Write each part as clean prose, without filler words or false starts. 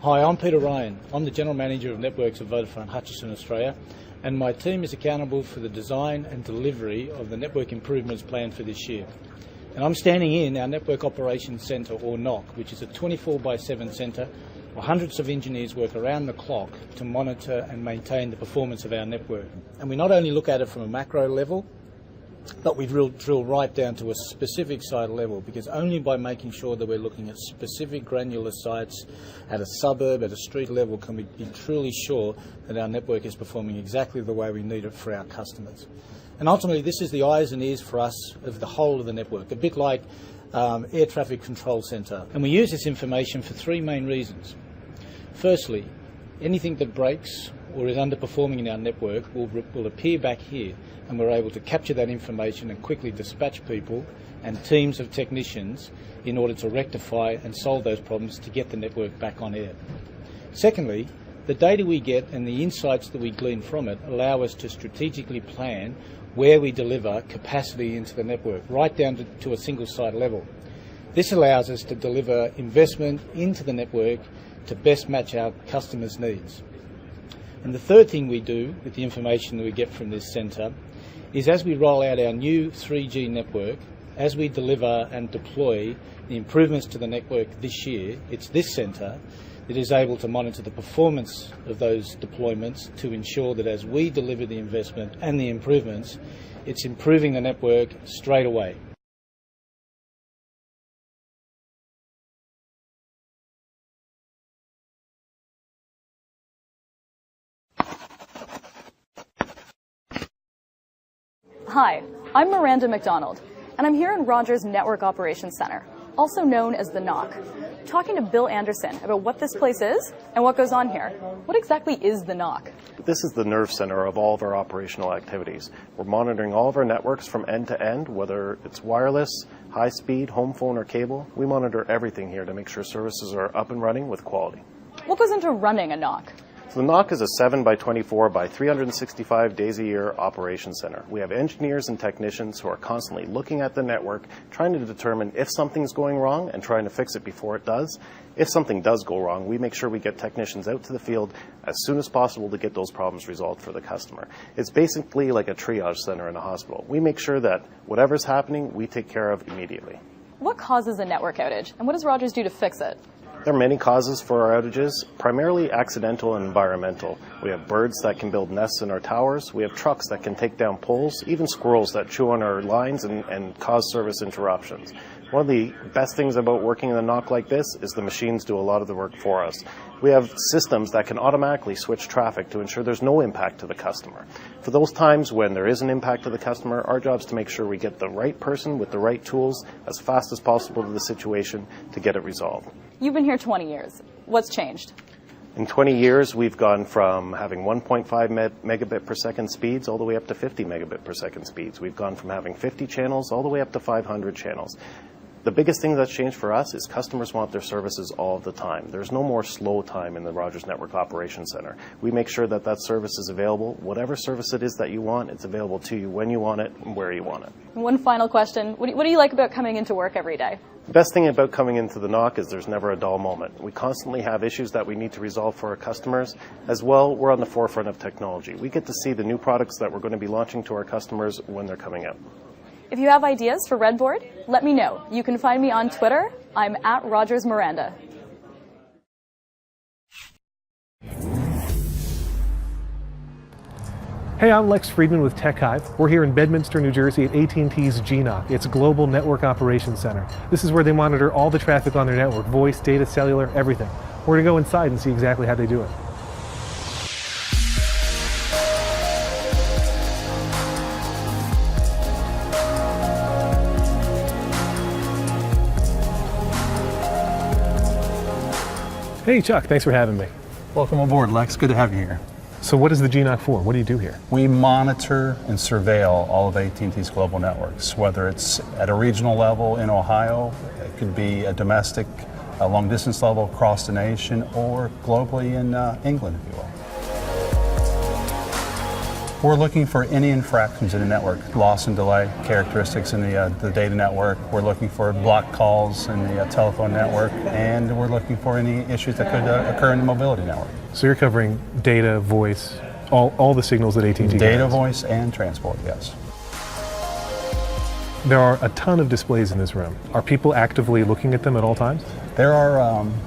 Hi, I'm Peter Ryan. I'm the General Manager of Networks at Vodafone Hutchison, Australia, and my team is accountable for the design and delivery of the network improvements planned for this year. And I'm standing in our Network Operations Centre, or NOC, which is a 24/7 centre where hundreds of engineers work around the clock to monitor and maintain the performance of our network. And we not only look at it from a macro level, but we drill right down to a specific site level, because only by making sure that we're looking at specific granular sites at a suburb, at a street level, can we be truly sure that our network is performing exactly the way we need it for our customers. And ultimately, this is the eyes and ears for us of the whole of the network, a bit like Air Traffic Control Centre. And we use this information for three main reasons. Firstly, anything that breaks or is underperforming in our network will appear back here, and we're able to capture that information and quickly dispatch people and teams of technicians in order to rectify and solve those problems to get the network back on air. Secondly, the data we get and the insights that we glean from it allow us to strategically plan where we deliver capacity into the network, right down to a single site level. This allows us to deliver investment into the network to best match our customers' needs. And the third thing we do with the information that we get from this centre is, as we roll out our new 3G network, as we deliver and deploy the improvements to the network this year, it's this centre that is able to monitor the performance of those deployments to ensure that as we deliver the investment and the improvements, it's improving the network straight away. Hi, I'm Miranda McDonald, and I'm here in Rogers Network Operations Center, also known as the NOC, talking to Bill Anderson about what this place is and what goes on here. What exactly is the NOC? This is the nerve center of all of our operational activities. We're monitoring all of our networks from end to end, whether it's wireless, high speed, home phone, or cable. We monitor everything here to make sure services are up and running with quality. What goes into running a NOC? So the NOC is a 7x24 365 days a year operations center. We have engineers and technicians who are constantly looking at the network, trying to determine if something's going wrong and trying to fix it before it does. If something does go wrong, we make sure we get technicians out to the field as soon as possible to get those problems resolved for the customer. It's basically like a triage center in a hospital. We make sure that whatever's happening, we take care of immediately. What causes a network outage, and what does Rogers do to fix it? There are many causes for our outages, primarily accidental and environmental. We have birds that can build nests in our towers. We have trucks that can take down poles, even squirrels that chew on our lines and cause service interruptions. One of the best things about working in a NOC like this is the machines do a lot of the work for us. We have systems that can automatically switch traffic to ensure there's no impact to the customer. For those times when there is an impact to the customer, our job is to make sure we get the right person with the right tools as fast as possible to the situation to get it resolved. You've been here 20 years. What's changed? In 20 years, we've gone from having 1.5 megabit per second speeds all the way up to 50 megabit per second speeds. We've gone from having 50 channels all the way up to 500 channels. The biggest thing that's changed for us is customers want their services all the time. There's no more slow time in the Rogers Network Operations Center. We make sure that that service is available. Whatever service it is that you want, it's available to you when you want it and where you want it. One final question. What do you like about coming into work every day? The best thing about coming into the NOC is there's never a dull moment. We constantly have issues that we need to resolve for our customers. As well, we're on the forefront of technology. We get to see the new products that we're going to be launching to our customers when they're coming out. If you have ideas for Redboard, let me know. You can find me on Twitter. I'm at Rogers Miranda. Hey, I'm Lex Friedman with TechHive. We're here in Bedminster, New Jersey at AT&T's GNOC, its Global Network Operations Center. This is where they monitor all the traffic on their network, voice, data, cellular, everything. We're going to go inside and see exactly how they do it. Hey Chuck, thanks for having me. Welcome aboard, Lex. Good to have you here. So what is the GNOC for? What do you do here? We monitor and surveil all of AT&T's global networks, whether it's at a regional level in Ohio, it could be a domestic, a long-distance level across the nation, or globally in England, if you will. We're looking for any infractions in the network, loss and delay characteristics in the data network. We're looking for blocked calls in the telephone network, and we're looking for any issues that could occur in the mobility network. So you're covering data, voice, all the signals that AT&T Data, has. voice, and transport, yes. There are a ton of displays in this room. Are people actively looking at them at all times? There are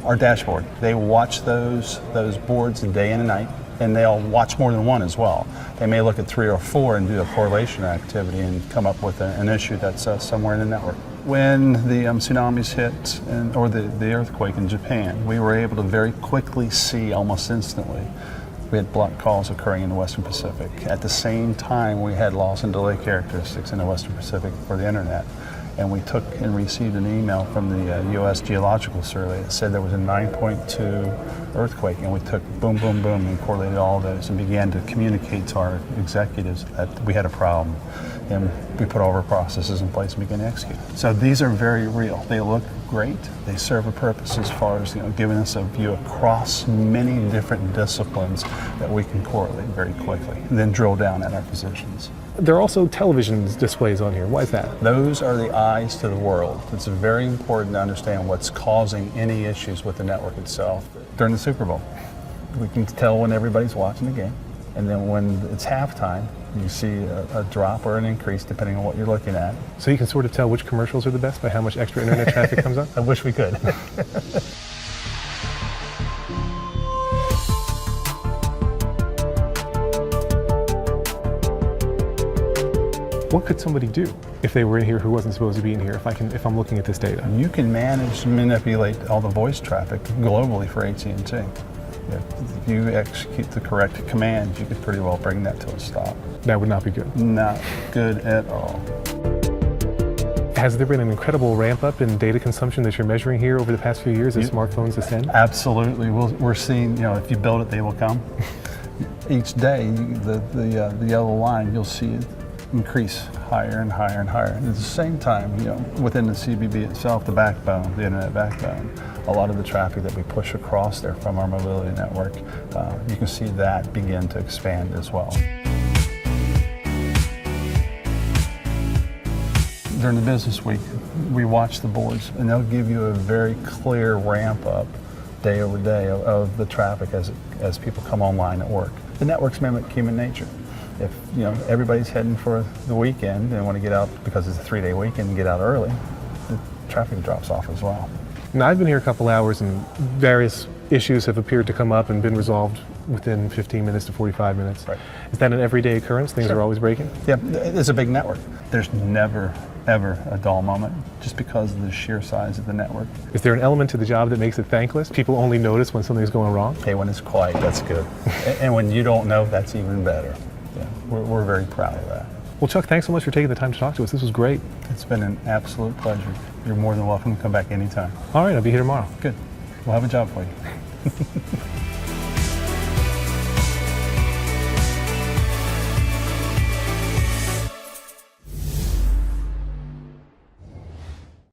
our dashboard. They watch those boards day and night, and they'll watch more than one as well. They may look at 3 or 4 and do a correlation activity and come up with an issue that's somewhere in the network. When the tsunamis hit, or the earthquake in Japan, we were able to very quickly see, almost instantly, we had blocked calls occurring in the Western Pacific. At the same time, we had loss and delay characteristics in the Western Pacific for the internet. And we took and received an email from the U.S. Geological Survey that said there was a 9.2 earthquake, and we took boom, boom, boom, and correlated all those and began to communicate to our executives that we had a problem. And we put all of our processes in place and began to execute. So these are very real. They look great. They serve a purpose as far as giving us a view across many different disciplines that we can correlate very quickly, and then drill down at our positions. There are also television displays on here. Why is that? Those are the eyes to the world. It's very important to understand what's causing any issues with the network itself. During the Super Bowl, we can tell when everybody's watching the game, and then when it's halftime, you see a drop or an increase depending on what you're looking at. So you can sort of tell which commercials are the best by how much extra internet traffic comes on? I wish we could. What could somebody do if they were in here who wasn't supposed to be in here, if I'm looking at this data? You can manage and manipulate all the voice traffic globally for AT&T. If you execute the correct commands, you could pretty well bring that to a stop. That would not be good. Not good at all. Has there been an incredible ramp up in data consumption that you're measuring here over the past few years as smartphones ascend? Absolutely. We're seeing, if you build it, they will come. Each day, the yellow line, you'll see it increase higher and higher and higher. And at the same time, within the CBB itself, the backbone, the internet backbone, a lot of the traffic that we push across there from our mobility network, you can see that begin to expand as well. During the business week, we watch the boards, and they'll give you a very clear ramp up day over day of the traffic as people come online at work. The networks mimic human nature. If everybody's heading for the weekend and want to get out because it's a 3-day weekend and get out early, the traffic drops off as well. Now, I've been here a couple hours and various issues have appeared to come up and been resolved within 15 minutes to 45 minutes. Right. Is that an everyday occurrence? Things are always breaking? Yeah, it's a big network. There's never, ever a dull moment just because of the sheer size of the network. Is there an element to the job that makes it thankless? People only notice when something's going wrong? Hey, when it's quiet, that's good. And when you don't know, that's even better. Yeah, we're very proud of that. Well, Chuck, thanks so much for taking the time to talk to us. This was great. It's been an absolute pleasure. You're more than welcome to come back anytime. All right, I'll be here tomorrow. Good. We'll have a job for you.